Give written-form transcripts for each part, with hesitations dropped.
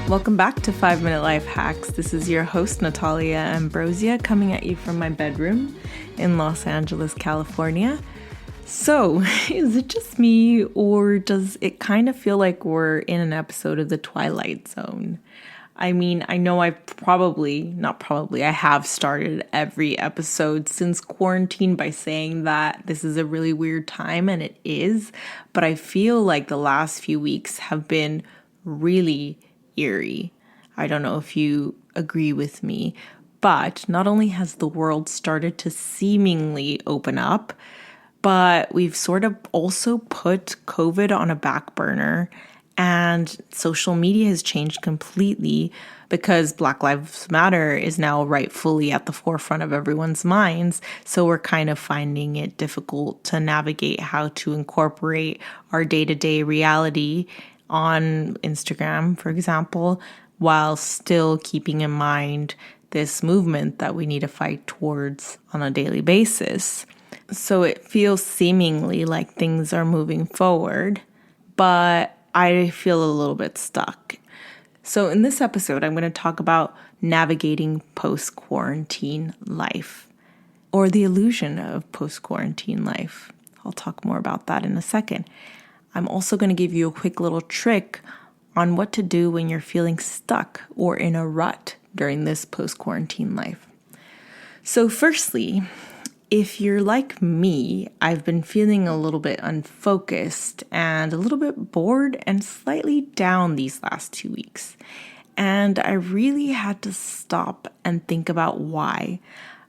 Welcome back to 5-Minute Life Hacks. This is your host, Natalia Ambrosia, coming at you from my bedroom in Los Angeles, California. So, is it just me, or does it kind of feel like we're in an episode of The Twilight Zone? I mean, I know I have started every episode since quarantine by saying that this is a really weird time, and it is, but I feel like the last few weeks have been really eerie. I don't know if you agree with me, but not only has the world started to seemingly open up, but we've sort of also put COVID on a back burner, and social media has changed completely because Black Lives Matter is now rightfully at the forefront of everyone's minds. So we're kind of finding it difficult to navigate how to incorporate our day-to-day reality on Instagram, for example, while still keeping in mind this movement that we need to fight towards on a daily basis. So it feels seemingly like things are moving forward, but I feel a little bit stuck. So in this episode, I'm going to talk about navigating post-quarantine life, or the illusion of post-quarantine life. I'll talk more about that in a second. I'm also going to give you a quick little trick on what to do when you're feeling stuck or in a rut during this post-quarantine life. So firstly, if you're like me, I've been feeling a little bit unfocused and a little bit bored and slightly down these last 2 weeks. And I really had to stop and think about why.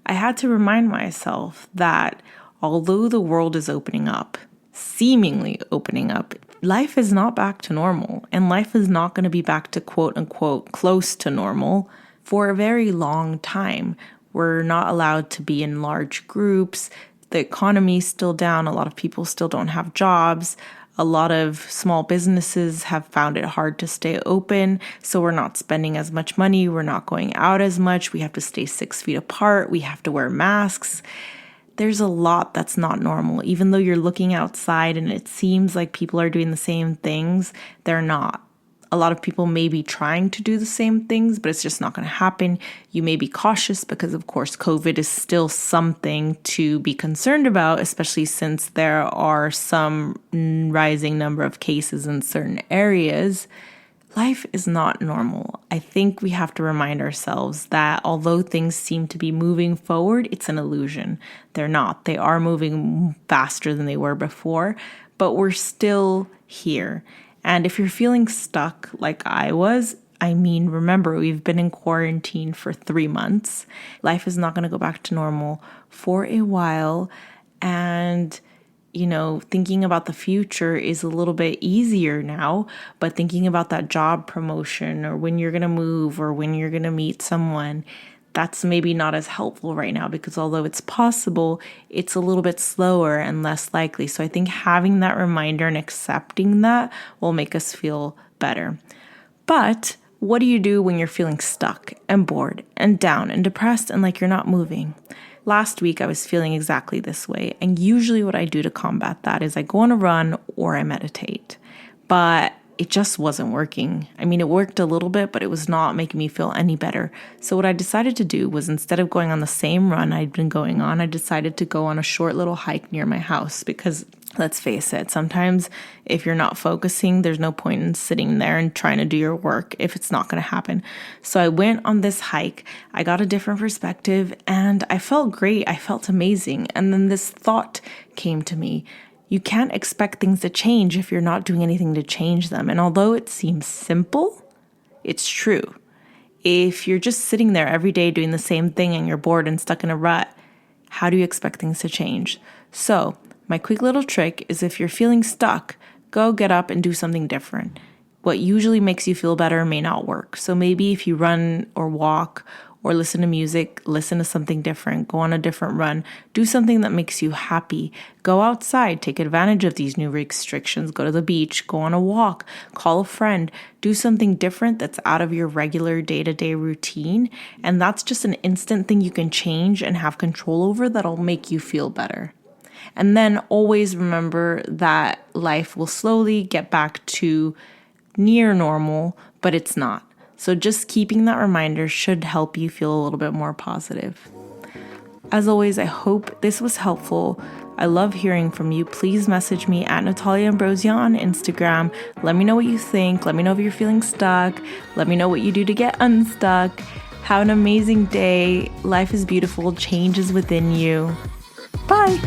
I had to remind myself that although the world is opening up, seemingly opening up, life is not back to normal, and life is not going to be back to quote unquote close to normal for a very long time. We're not allowed to be in large groups. The economy's still down. A lot of people still don't have jobs. A lot of small businesses have found it hard to stay open. So we're not spending as much money. We're not going out as much. We have to stay 6 feet apart. We have to wear masks. There's a lot that's not normal. Even though you're looking outside and it seems like people are doing the same things, they're not. A lot of people may be trying to do the same things, but it's just not going to happen. You may be cautious because, of course, COVID is still something to be concerned about, especially since there are some rising number of cases in certain areas. Life is not normal. I think we have to remind ourselves that although things seem to be moving forward, it's an illusion. They're not. They are moving faster than they were before, but we're still here. And if you're feeling stuck like I was, remember, we've been in quarantine for 3 months. Life is not going to go back to normal for a while. And, thinking about the future is a little bit easier now, but thinking about that job promotion or when you're going to move or when you're going to meet someone, that's maybe not as helpful right now because although it's possible, it's a little bit slower and less likely. So I think having that reminder and accepting that will make us feel better. But what do you do when you're feeling stuck and bored and down and depressed and like you're not moving? Last week, I was feeling exactly this way. And usually what I do to combat that is I go on a run or I meditate. But it just wasn't working. It worked a little bit, but it was not making me feel any better. So what I decided to do was instead of going on the same run I'd been going on, I decided to go on a short little hike near my house because let's face it, sometimes if you're not focusing, there's no point in sitting there and trying to do your work if it's not going to happen. So I went on this hike, I got a different perspective, and I felt great. I felt amazing. And then this thought came to me. You can't expect things to change if you're not doing anything to change them. And although it seems simple, it's true. If you're just sitting there every day doing the same thing and you're bored and stuck in a rut, how do you expect things to change? So my quick little trick is if you're feeling stuck, go get up and do something different. What usually makes you feel better may not work. So maybe if you run or walk or listen to music, listen to something different, go on a different run, do something that makes you happy. Go outside, take advantage of these new restrictions, go to the beach, go on a walk, call a friend, do something different that's out of your regular day-to-day routine. And that's just an instant thing you can change and have control over that'll make you feel better. And then always remember that life will slowly get back to near normal, but it's not. So just keeping that reminder should help you feel a little bit more positive. As always, I hope this was helpful. I love hearing from you. Please message me at Natalia Ambrosia on Instagram. Let me know what you think. Let me know if you're feeling stuck. Let me know what you do to get unstuck. Have an amazing day. Life is beautiful. Change is within you. Bye.